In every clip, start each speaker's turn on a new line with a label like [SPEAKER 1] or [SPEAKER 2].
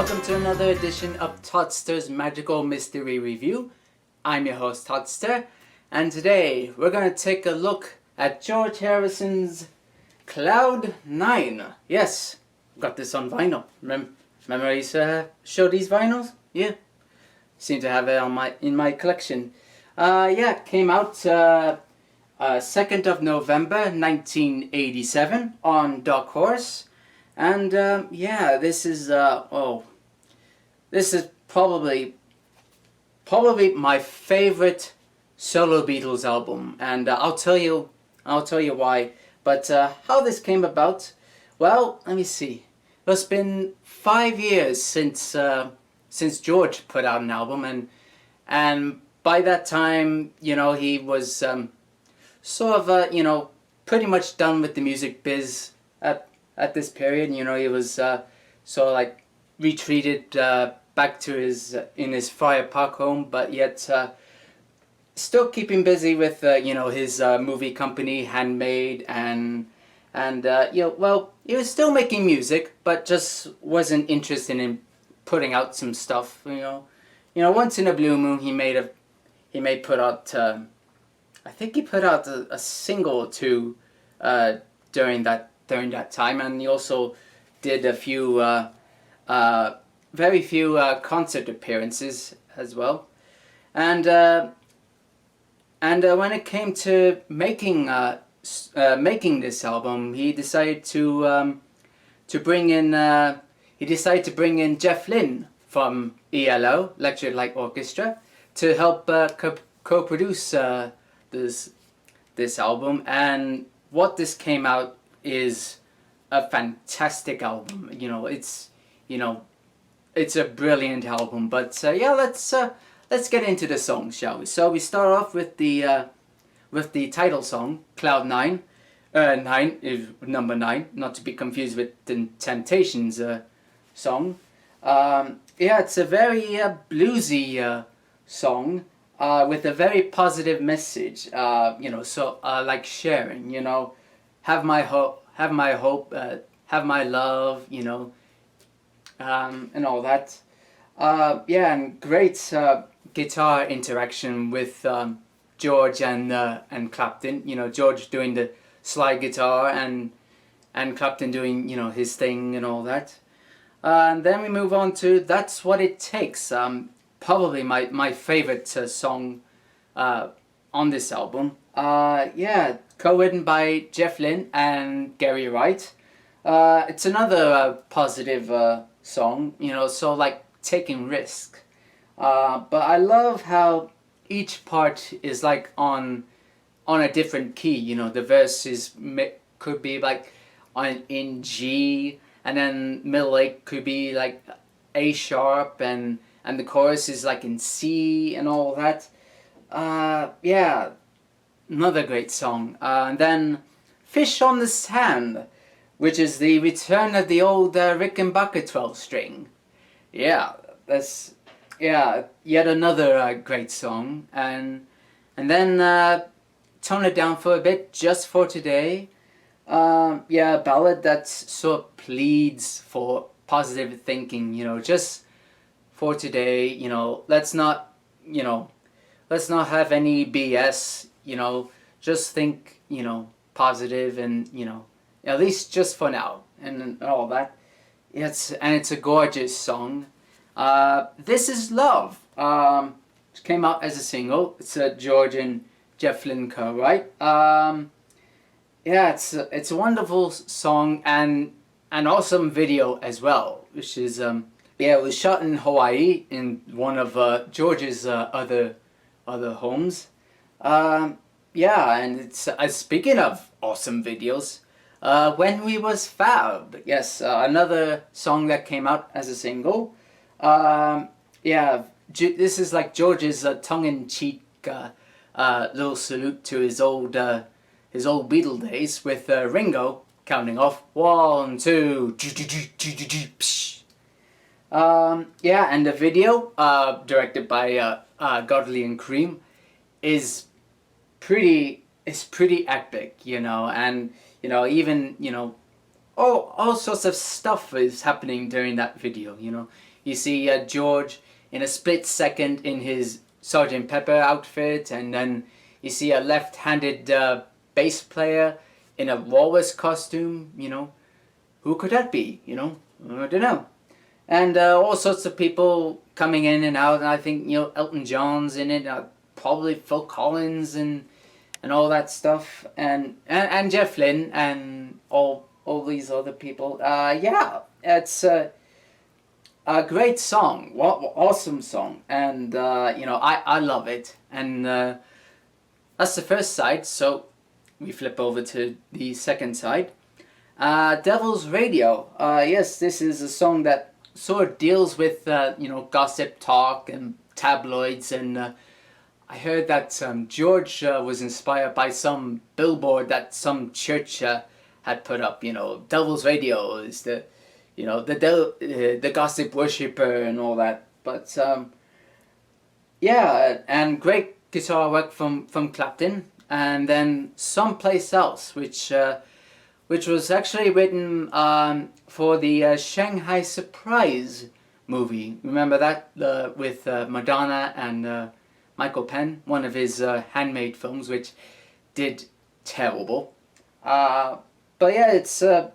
[SPEAKER 1] welcome to another edition of Toddster's Magical Mystery Review. I'm your host Toddster, and today we're going to take a look at George Harrison's Cloud 9. Yes, got this on vinyl. Remember I used to show these vinyls? Yeah, seem to have it on in my collection. It came out 2nd of November 1987 on Dark Horse. And this is probably my favorite solo Beatles album, and I'll tell you why. But how this came about, well, let me see. It's been 5 years since George put out an album, and by that time, he was pretty much done with the music biz at this period. He was retreated back to his Friar Park home, but yet still keeping busy with his movie company Handmade, and he was still making music, but just wasn't interested in putting out some stuff. Once in a blue moon he may put out I think he put out a single or two during that time, and he also did a few very few concert appearances as well. And when it came to making this album, he decided to bring in Jeff Lynne from ELO, Electric Light Orchestra, to help co-produce this album. And what this came out is a fantastic album. It's a brilliant album. But let's get into the songs, shall we? So we start off with the title song, Cloud 9. 9 is number 9, not to be confused with the Temptations song. It's a very bluesy song with a very positive message. Like sharing. Have my hope, have my love, and all that. And great guitar interaction with George and Clapton. George doing the slide guitar and Clapton doing his thing and all that. And then we move on to That's What It Takes. Probably my favorite song on this album. Co-written by Jeff Lynne and Gary Wright. It's another positive song, so like taking risk. But I love how each part is like on a different key. The verses could be like in G, and then middle eight could be like A sharp, and the chorus is like in C and all that. Another great song. And then Fish on the Sand, which is the return of the old Rickenbacker 12-string. That's yet another great song. And then Tone It Down for a Bit, Just for Today. A ballad that sort of pleads for positive thinking, just for today, let's not have any BS, just think, positive, and, at least just for now, and all that. It's a gorgeous song. This Is Love, which came out as a single. It's a George and Jeff Lynne co-write. It's a wonderful song and an awesome video as well, which is it was shot in Hawaii in one of George's other homes. And it's speaking of awesome videos, When We Was Fab. Yes, another song that came out as a single. This is like George's tongue-in-cheek little salute to his old Beatle days, with Ringo counting off 1, 2, and the video, directed by Godley and Cream, is pretty epic, and even all sorts of stuff is happening during that video. You see George in a split second in his Sergeant Pepper outfit, and then you see a left-handed bass player in a walrus costume. Who could that be? I don't know. And all sorts of people coming in and out, and I think Elton John's in it, probably Phil Collins and all that stuff, and Jeff Lynne and all these other people. Yeah, it's a great song. What awesome song, and I love it. And that's the first side. So we flip over to the second side. Devil's Radio. Yes, this is a song that sort of deals with gossip talk and tabloids, and I heard that George was inspired by some billboard that some church had put up. Devil's Radio is the gossip worshipper and all that. But yeah, and great guitar work from Clapton, and then Someplace Else, which was actually written for the Shanghai Surprise movie. Remember that? With Madonna and Michael Penn, one of his handmade films, which did terrible. But yeah, it's a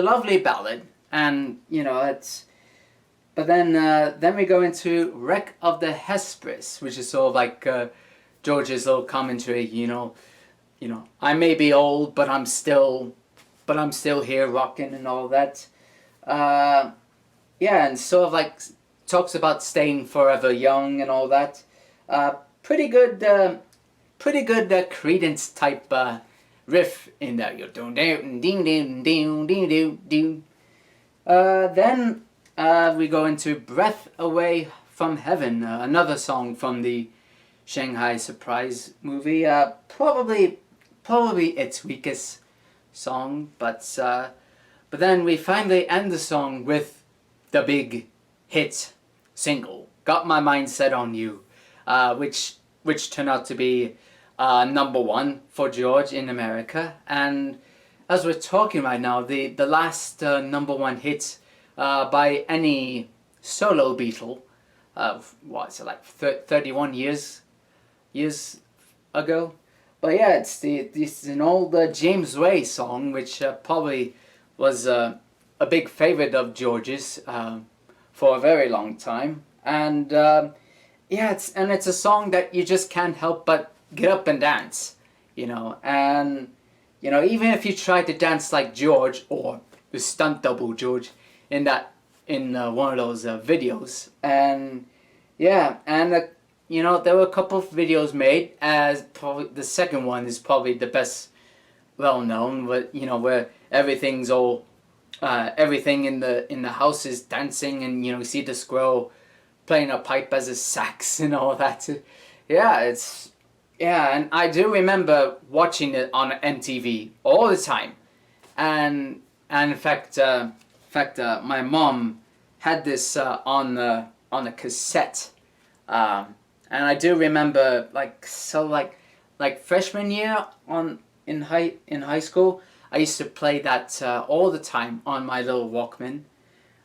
[SPEAKER 1] lovely ballad, and it's. But then we go into Wreck of the Hesperus, which is sort of like George's little commentary. I may be old, but I'm still here rocking and all that. Yeah, and sort of like talks about staying forever young and all that. Pretty good Creedence type riff in there. Then we go into Breath Away from Heaven, another song from the Shanghai Surprise movie. Probably its weakest song, but then we finally end the song with the big hit single, Got My Mind Set on You, which turned out to be number one for George in America. And as we're talking right now, the last number one hit by any solo Beatle, what is it, like 31 years ago? But yeah, this is an old James Way song, which probably was a big favorite of George's for a very long time. And yeah, it's a song that you just can't help but get up and dance, And even if you try to dance like George or the stunt double George in one of those videos, and yeah, and there were a couple of videos made, as probably the second one is probably the best well known, but where everything's all everything in the house is dancing, and you see the squirrel playing a pipe as a sax and all that. Yeah, and I do remember watching it on MTV all the time, and in fact my mom had this on a cassette. And I do remember like freshman year in high school, I used to play that all the time on my little Walkman.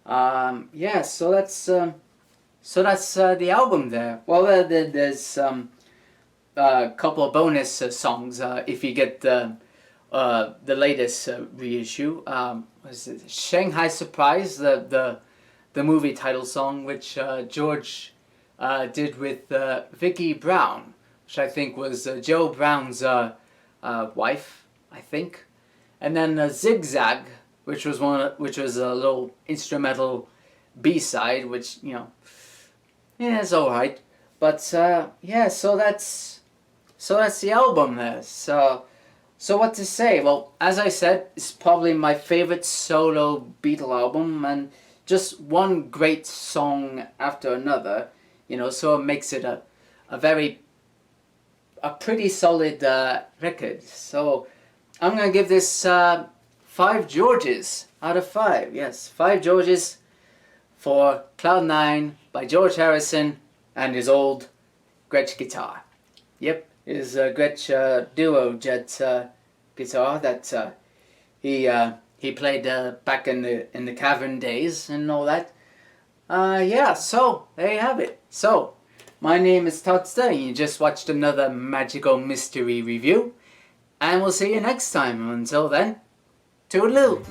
[SPEAKER 1] Yeah, so that's the album there. Well, there's a couple of bonus songs if you get the latest reissue. Was it Shanghai Surprise, the movie title song, which George did with Vicki Brown, which I think was Joe Brown's wife, I think, and then Zigzag, which was a little instrumental B-side, which yeah, it's all right, but yeah, so that's the album there. So what to say? Well, as I said, it's probably my favorite solo Beatle album, and just one great song after another. So it makes it a pretty solid record. So I'm gonna give this 5 Georges out of 5. Yes, 5 Georges for Cloud 9 by George Harrison and his old Gretsch guitar. Yep, his Gretsch duo jet guitar that he played back in the Cavern days and all that. Yeah, so there you have it. So, my name is Toddster, and you just watched another magical mystery review. And we'll see you next time. Until then, toodaloo!